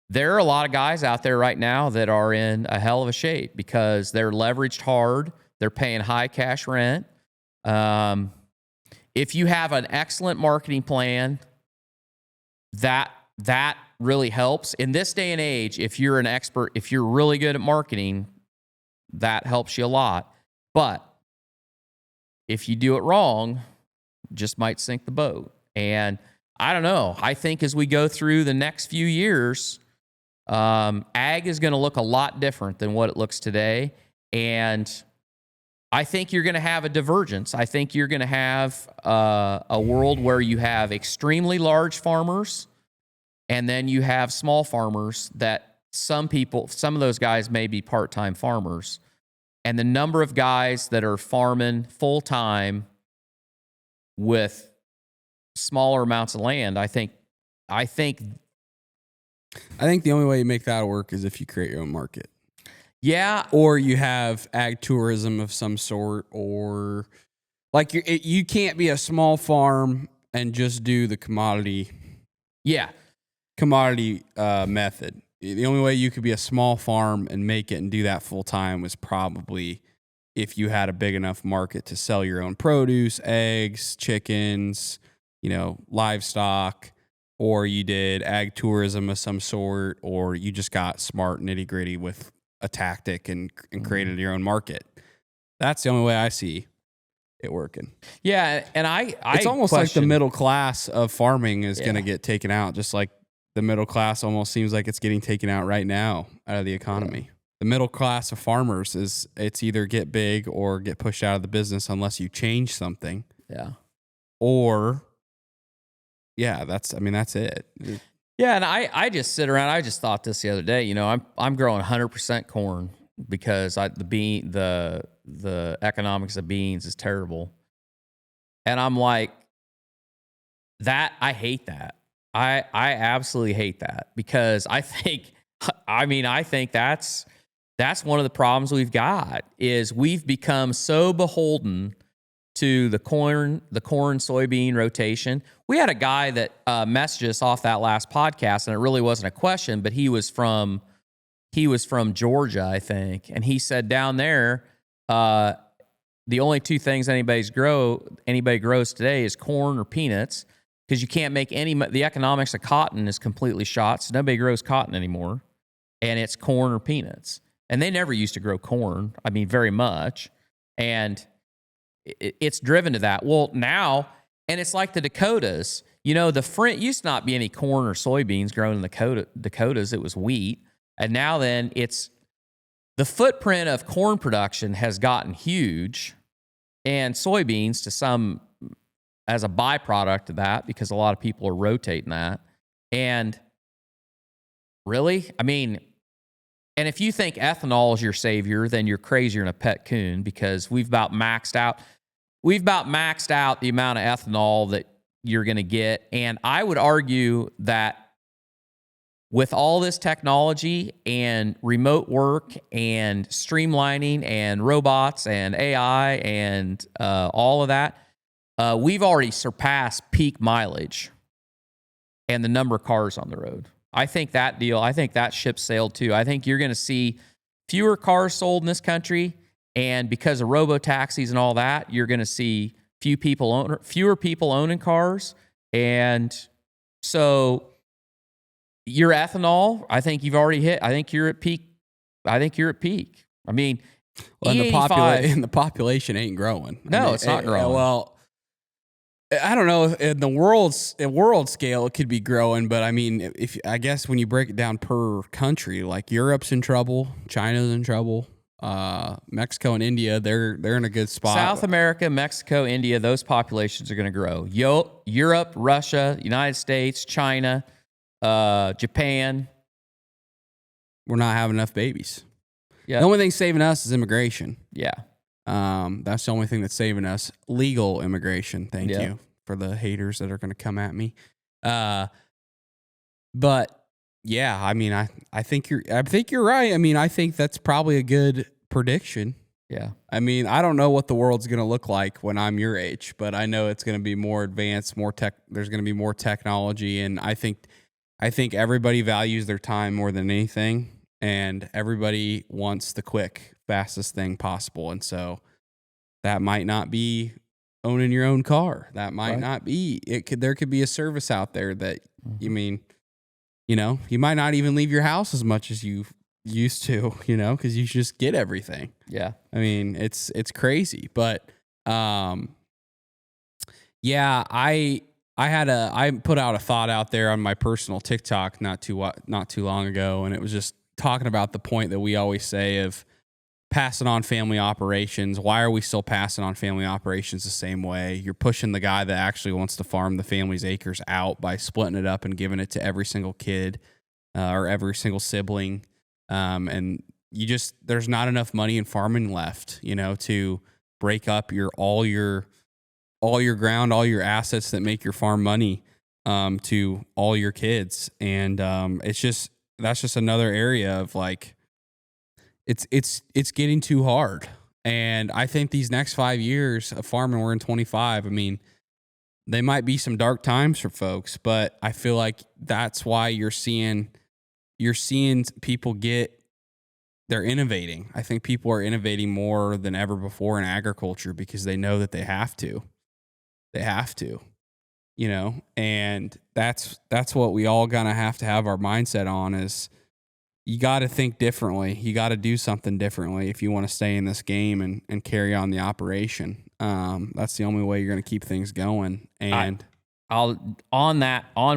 there are a lot of guys out there right now that are in a hell of a shape because they're leveraged hard. They're paying high cash rent. If you have an excellent marketing plan, that really helps. In this day and age, if you're an expert, if you're really good at marketing, that helps you a lot. But if you do it wrong, just might sink the boat. And I don't know. I think as we go through the next few years, ag is going to look a lot different than what it looks today. And I think you're going to have a divergence. I think you're going to have a world where you have extremely large farmers, and then you have small farmers that some of those guys may be part-time farmers. And the number of guys that are farming full-time with smaller amounts of land, I think the only way you make that work is if you create your own market. Yeah. Or you have ag tourism of some sort, or like you can't be a small farm and just do the commodity. Yeah. Commodity method. The only way you could be a small farm and make it and do that full time was probably if you had a big enough market to sell your own produce, eggs, chickens, you know, livestock, or you did ag tourism of some sort, or you just got smart nitty gritty with a tactic and created your own market. That's the only way I see it working. Yeah, and it's almost like the middle class of farming is going to get taken out, just like the middle class almost seems like it's getting taken out right now out of the economy. Yeah. The middle class of farmers it's either get big or get pushed out of the business unless you change something. Yeah. Or that's it. Yeah, and I just sit around. I just thought this the other day. You know, I'm growing 100% corn because the economics of beans is terrible, and I'm like that. I hate that. I absolutely hate that because I think that's one of the problems we've got is we've become so beholden to the corn soybean rotation. We had a guy that messaged us off that last podcast, and it really wasn't a question, but he was from Georgia, I think, and he said down there the only two things anybody grows today is corn or peanuts because you can't make the economics of cotton is completely shot, so nobody grows cotton anymore, and it's corn or peanuts. And they never used to grow corn, very much, and it's driven to that. Well, now, and it's like the Dakotas. You know, used to not be any corn or soybeans grown in the Dakotas. It was wheat. And now then it's the footprint of corn production has gotten huge, and soybeans to some as a byproduct of that, because a lot of people are rotating that. And really, I mean, and if you think ethanol is your savior, then you're crazier than a pet coon, because we've about maxed out the amount of ethanol that you're going to get. And I would argue that with all this technology and remote work and streamlining and robots and AI and all of that, we've already surpassed peak mileage and the number of cars on the road. I think that ship sailed too. I think you're going to see fewer cars sold in this country, and because of robo-taxis and all that, you're going to see fewer people owning cars. And so your ethanol, I think you've already hit. I think you're at peak. I mean, well, and the population ain't growing. No, it's not growing. Well, I don't know. In the world scale, it could be growing, but I mean, I guess when you break it down per country, like Europe's in trouble, China's in trouble, Mexico and India, they're in a good spot. South America, Mexico, India, those populations are going to grow. Europe, Russia, United States, China, Japan. We're not having enough babies. Yeah. The only thing saving us is immigration. Yeah. That's the only thing that's saving us. Legal immigration. Thank you for the haters that are going to come at me. But yeah, I mean, I think you're right. I mean, I think that's probably a good prediction. Yeah. I mean, I don't know what the world's going to look like when I'm your age, but I know it's going to be more advanced, more tech. There's going to be more technology, and I think everybody values their time more than anything, and everybody wants the quick, fastest thing possible. And so that might not be owning your own car. That might not be. There could be a service out there that you mean, you might not even leave your house as much as you used to, because you just get everything. Yeah. I mean, it's crazy, but yeah, I put out a thought out there on my personal TikTok not too long ago, and it was just talking about the point that we always say of passing on family operations. Why are we still passing on family operations the same way? You're pushing the guy that actually wants to farm the family's acres out by splitting it up and giving it to every single kid or every single sibling. And there's not enough money in farming left, to break up all your ground, all your assets that make your farm money, to all your kids. And that's just another area of like, it's getting too hard. And I think these next 5 years of farming, we're in 25. I mean, they might be some dark times for folks, but I feel like that's why you're seeing people they're innovating. I think people are innovating more than ever before in agriculture because they know that they have to. And that's what we all gonna have to have our mindset on is you got to think differently. You got to do something differently if you want to stay in this game and carry on the operation. That's the only way you're going to keep things going. And on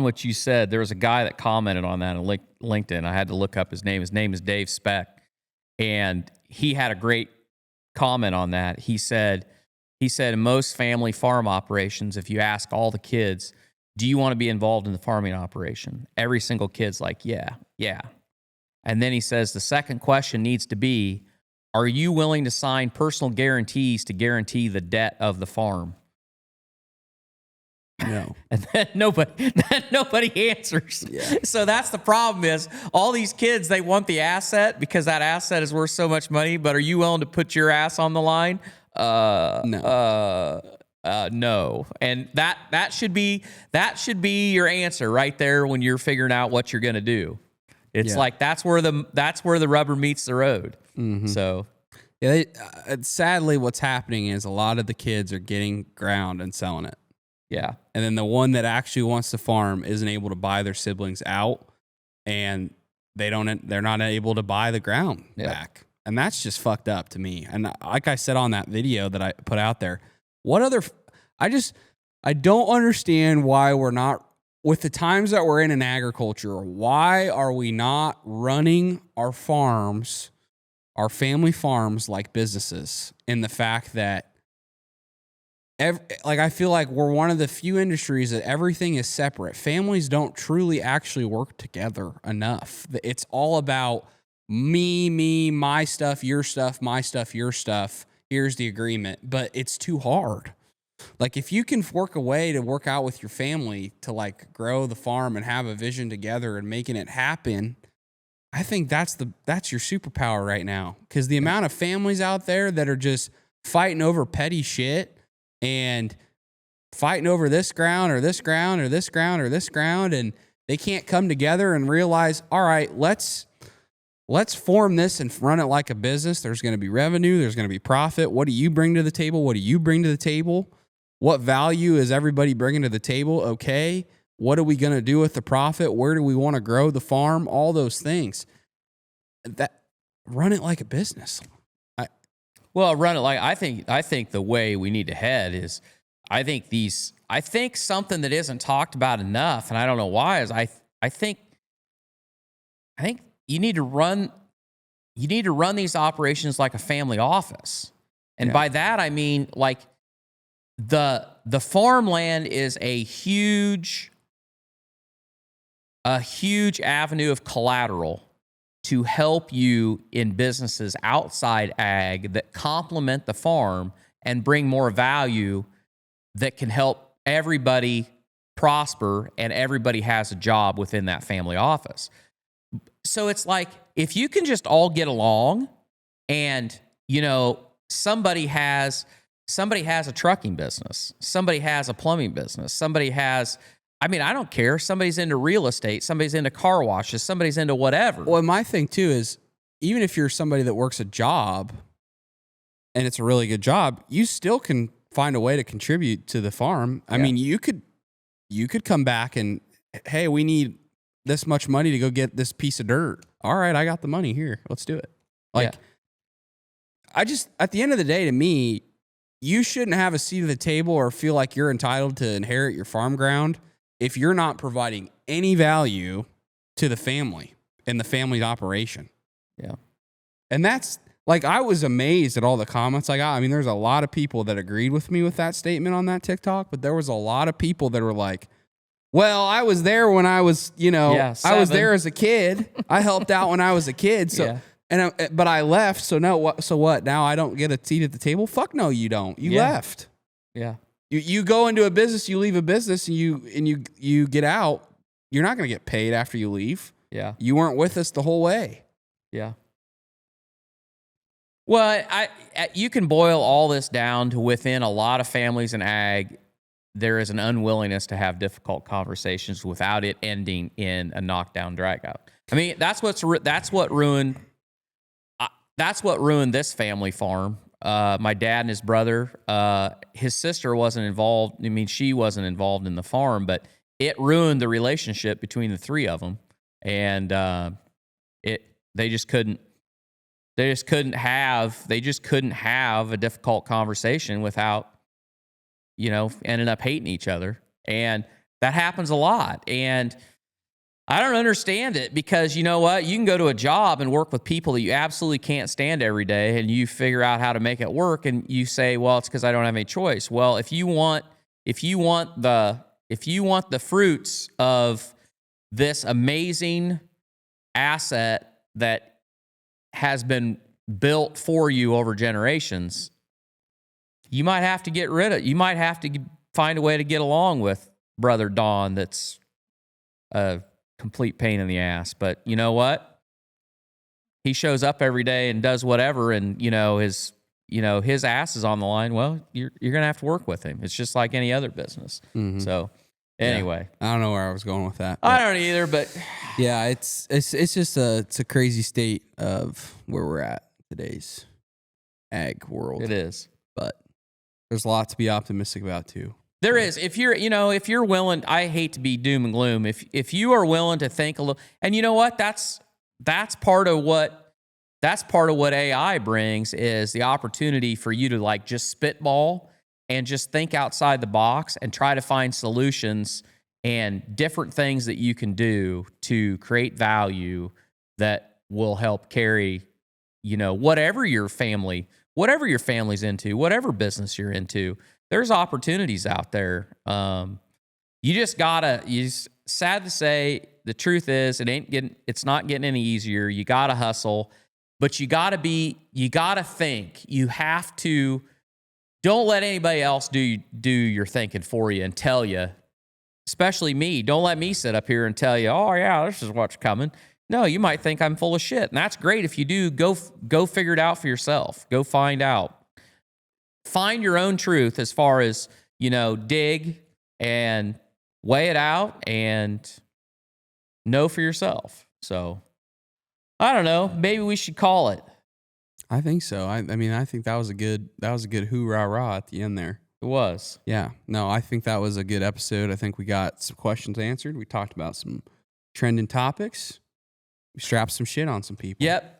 what you said, there was a guy that commented on that on LinkedIn. I had to look up his name. His name is Dave Speck, and he had a great comment on that. He said in most family farm operations, if you ask all the kids, do you want to be involved in the farming operation? Every single kid's like, yeah. And then he says the second question needs to be, are you willing to sign personal guarantees to guarantee the debt of the farm? No. And then nobody answers. Yeah. So that's the problem is all these kids, they want the asset because that asset is worth so much money, but are you willing to put your ass on the line? No. No. And that should be your answer right there when you're figuring out what you're going to do. It's like that's where the rubber meets the road. Mm-hmm. So, yeah, sadly, what's happening is a lot of the kids are getting ground and selling it. Yeah, and then the one that actually wants to farm isn't able to buy their siblings out, and they're not able to buy the ground back, and that's just fucked up to me. And like I said on that video that I put out there, I don't understand why we're not. With the times that we're in agriculture, why are we not running our farms, are family farms like businesses in the fact that I feel like we're one of the few industries that everything is separate. Families don't truly actually work together enough. It's all about me, my stuff, your stuff, my stuff, your stuff. Here's the agreement. But it's too hard. Like if you can work a way to work out with your family to like grow the farm and have a vision together and making it happen, I think that's your superpower right now. Because the amount of families out there that are just fighting over petty shit and fighting over this ground or this ground or this ground or this ground, and they can't come together and realize, all right, let's form this and run it like a business. There's going to be revenue. There's going to be profit. What do you bring to the table? What do you bring to the table? What value is everybody bringing to the table? Okay. What are we going to do with the profit? Where do we want to grow the farm? All those things. Run it like a business. I think the way we need to head is, I think something that isn't talked about enough, and I don't know why, is I think you need to run these operations like a family office. And by that I mean like the farmland is a huge avenue of collateral to help you in businesses outside ag that complement the farm and bring more value that can help everybody prosper and everybody has a job within that family office. So it's like, if you can just all get along and, somebody has a trucking business, somebody has a plumbing business, somebody has, I don't care. Somebody's into real estate. Somebody's into car washes. Somebody's into whatever. Well, my thing too is, even if you're somebody that works a job and it's a really good job, you still can find a way to contribute to the farm. I mean, you could come back and, hey, we need this much money to go get this piece of dirt. All right, I got the money here. Let's do it. At the end of the day, to me, you shouldn't have a seat at the table or feel like you're entitled to inherit your farm ground if you're not providing any value to the family and the family's operation. Yeah. And that's like, I was amazed at all the comments I got. I mean, there's a lot of people that agreed with me with that statement on that TikTok, but there was a lot of people that were like, well, I was there when I was, I was there as a kid. I helped out when I was a kid. So, but I left. So what? Now I don't get a seat at the table? Fuck no, you don't. You left. Yeah. You go into a business, you leave a business, and you get out. You're not going to get paid after you leave. Yeah. You weren't with us the whole way. Yeah. Well, you can boil all this down to, within a lot of families in ag, there is an unwillingness to have difficult conversations without it ending in a knockdown dragout. I mean, that's what ruined this family farm. My dad and his brother, his sister wasn't involved. I mean, she wasn't involved in the farm, but it ruined the relationship between the three of them. And they just couldn't have a difficult conversation without, ending up hating each other. And that happens a lot. And I don't understand it, because you know what? You can go to a job and work with people that you absolutely can't stand every day, and you figure out how to make it work, and you say, well, it's because I don't have any choice. Well, if you want the fruits of this amazing asset that has been built for you over generations, you might have to find a way to get along with Brother Don that's a complete pain in the ass. But you know what? He shows up every day and does whatever, and his ass is on the line. Well, you're gonna have to work with him. It's just like any other business. Mm-hmm. So anyway, I don't know where I was going with that. I don't either, but yeah, it's just it's a crazy state of where we're at today's ag world. It is, but there's a lot to be optimistic about too. There is. If you're willing, I hate to be doom and gloom. If you are willing to think a little, and you know what, that's part of what AI brings, is the opportunity for you to like just spitball and just think outside the box and try to find solutions and different things that you can do to create value that will help carry whatever your family's into, whatever business you're into, there's opportunities out there. Sad to say, the truth is it's not getting any easier. You gotta hustle, but you gotta think. You have to, don't let anybody else do your thinking for you and tell you, especially me. Don't let me sit up here and tell you, oh yeah, this is what's coming. No, you might think I'm full of shit. And that's great if you do. Go figure it out for yourself. Go find out. Find your own truth as far as, dig and weigh it out and know for yourself. So, I don't know. Maybe we should call it. I think so. I mean, I think that was a good hoorah at the end there. It was. Yeah. No, I think that was a good episode. I think we got some questions answered. We talked about some trending topics. We strapped some shit on some people. Yep.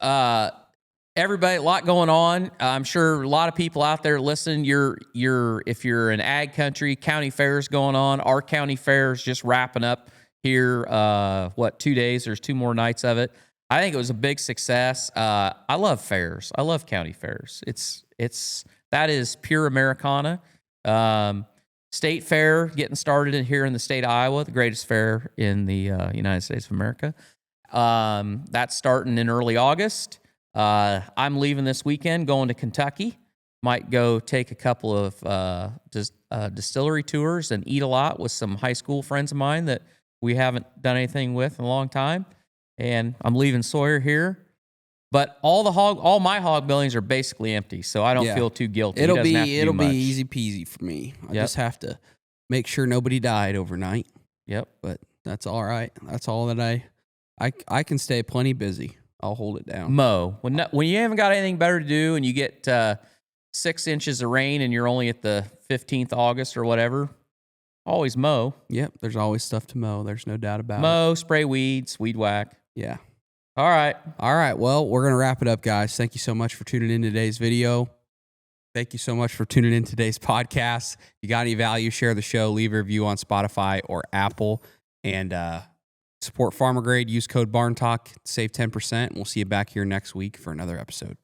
Everybody, a lot going on. I'm sure a lot of people out there listening. If you're an ag country, county fairs going on. Our county fair is just wrapping up here. 2 days? There's 2 more nights of it. I think it was a big success. I love fairs. I love county fairs. That is pure Americana. State fair getting started here in the state of Iowa, the greatest fair in the United States of America. That's starting in early August. I'm leaving this weekend, going to Kentucky. Might go take a couple of distillery tours and eat a lot with some high school friends of mine that we haven't done anything with in a long time. And I'm leaving Sawyer here. But all my hog buildings are basically empty, so I don't feel too guilty. It'll be easy peasy for me. I just have to make sure nobody died overnight. Yep. But that's all right. That's all that I can stay plenty busy. I'll hold it down. Mow. When you haven't got anything better to do and you get 6 inches of rain and you're only at the 15th August or whatever, always mow. Yep, there's always stuff to mow. There's no doubt about it. Mow, spray weeds, weed whack. Yeah. All right. Well, we're going to wrap it up, guys. Thank you so much for tuning in today's video. Thank you so much for tuning in today's podcast. If you got any value, share the show, leave a review on Spotify or Apple, and support Farmer Grade. Use code BarnTalk, save 10%. We'll see you back here next week for another episode.